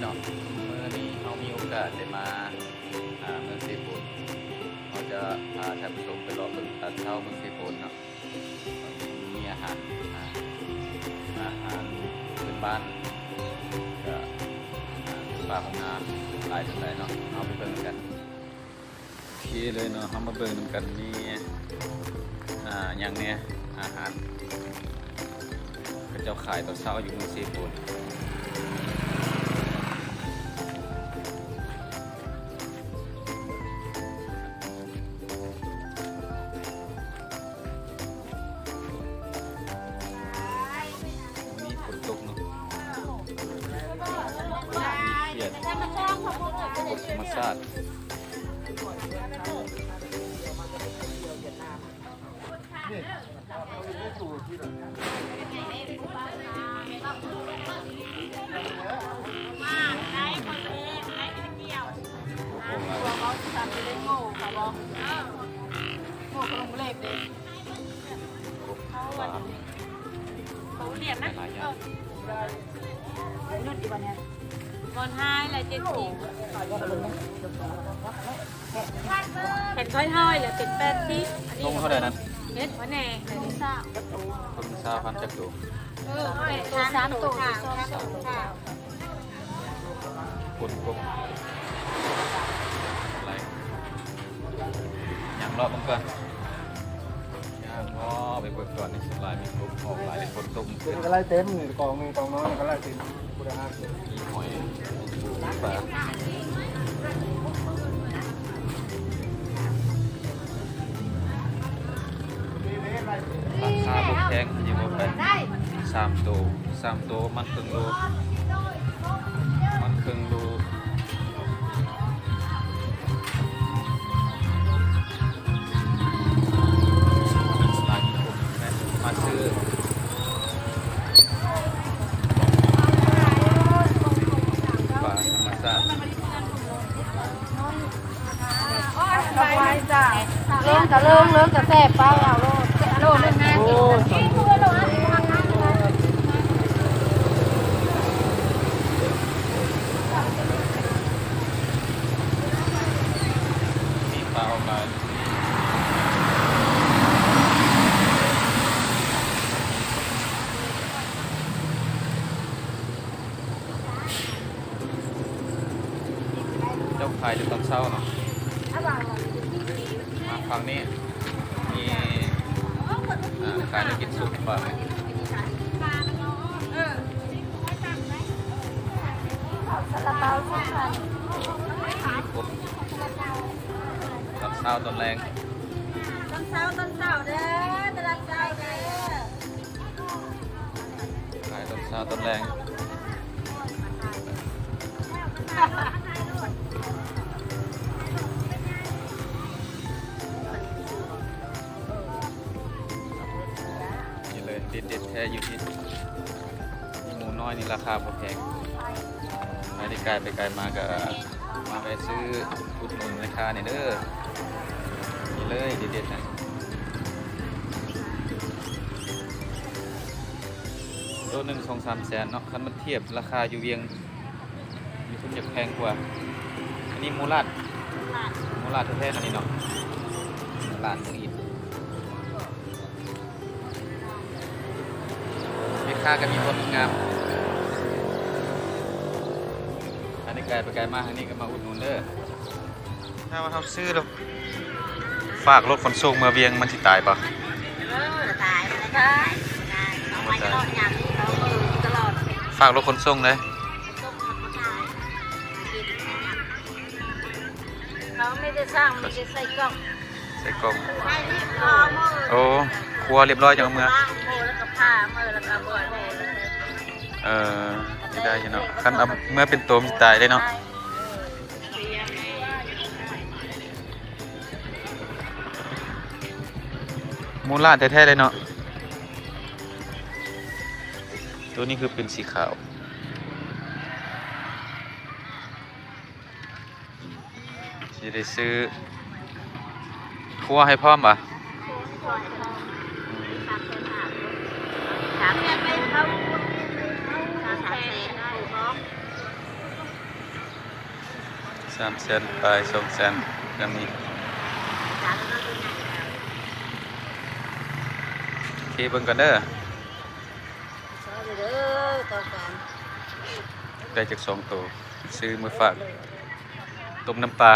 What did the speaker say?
เนาะเมื่อนี้เรามีโอกาสได้มาเมืองเซโปนเราจะพาท่านผู้ชมไปเลาะเบิ่งตลาดเช้าเมืองเซโปนเนาะมีอาหารพื้นบ้านก็ปลาของนาหลายจังไดเนาะเอาไปเบิ่งกันโอเคเลยเนาะเรามาเบิ่งนำกันมีอย่างเนี้ยอาหารเจ้าขายตอนเช้าอยู่เมืองเซโปนมีฝนตกเนาะมีเขียดธรรมชาติบอลห้ายเลย70เป็นถ้อยๆเลยเป็น80 ลงเท่าไหร่นั้น เม็ดหัวแหน่แต่ที่ทราบ คนทราบพันจักรดู เป็นตัว3ตัวค่ะ คนกบอะไรอย่างรอบมันก่อนอย่างรอบไปเปิดก่อนในสลายมีกบออกหลายเลยคนตุ้ม เป็นก็ไล่เต็มกองนึงกองน้อยก็ไล่เต็มคุณภาพ มีหอยปูปลาราคาบุกแพงอยู่บ่ไป3 โตมันครึ่งโลสลายมีกบมาซื้อปลาธรรมชาติ สบายจ้ะเริ่มจะแซ่บป้าเอาโลนึงนะ มีปลาออกมาเจ้าขายอยู่ตอนเช้าเนาะมาฝั่งนี้มีขายในกินสุกป่ะกบตอนเช้าตอนแรง ต้นเสาเด้อตลาดเช้าเด้อ ขายตอนเช้าตอนแรง นี่เลยเด็ดแท้อยู่ที่หมูน้อยนี่ราคาพอแพงไปได้ไกลไปไกลมาก็มาไปซื้ออุดหนุนราคาเนี่ยเด้อนี่เลยเด็ดๆนะตัวหนึ่ง2-3 แสนเนาะคันมันเทียบราคาอยู่เวียงมีทุนจะแพงกว่าอันนี้มูลาดแท้ๆนั่นนี่เนาะมูลาดเมืองอินราคาก็มีคนงามอันนี้ไกลไปไกลมากอันนี้ก็มาอุดหนุนเด้อถ้าว่าเขาซื้อแล้วฝากรถขนส่งมาเวียงมันสิตายปะ ตายเอาไปตลอดอย่างนี้เขาตลอด ฝากรถขนส่งเลย เขาไม่ได้สร้างไม่ได้ใส่กล่อง ใส่กล่อง ใส่นี่พอมือ โอ้ครัวเรียบร้อยจังเมื่อ ล้างมือแล้วก็ผ้ามือแล้วก็บ่อยเลย ไม่ได้เนาะคันเอาเมื่อเป็นตัวมันสิตายได้เนาะมูลาดแท้ๆเลยเนาะตัวนี้คือเป็นสีขาวจะได้ซื้อครัวให้พร้อมป่ะ 3 เดือนไปเขา3 แสน 300,000ปลาย200,000ก็มีโอเคเบิ่งกันเด้อได้จาก2ตัวซื้อมือฝากต้มน้ำปลา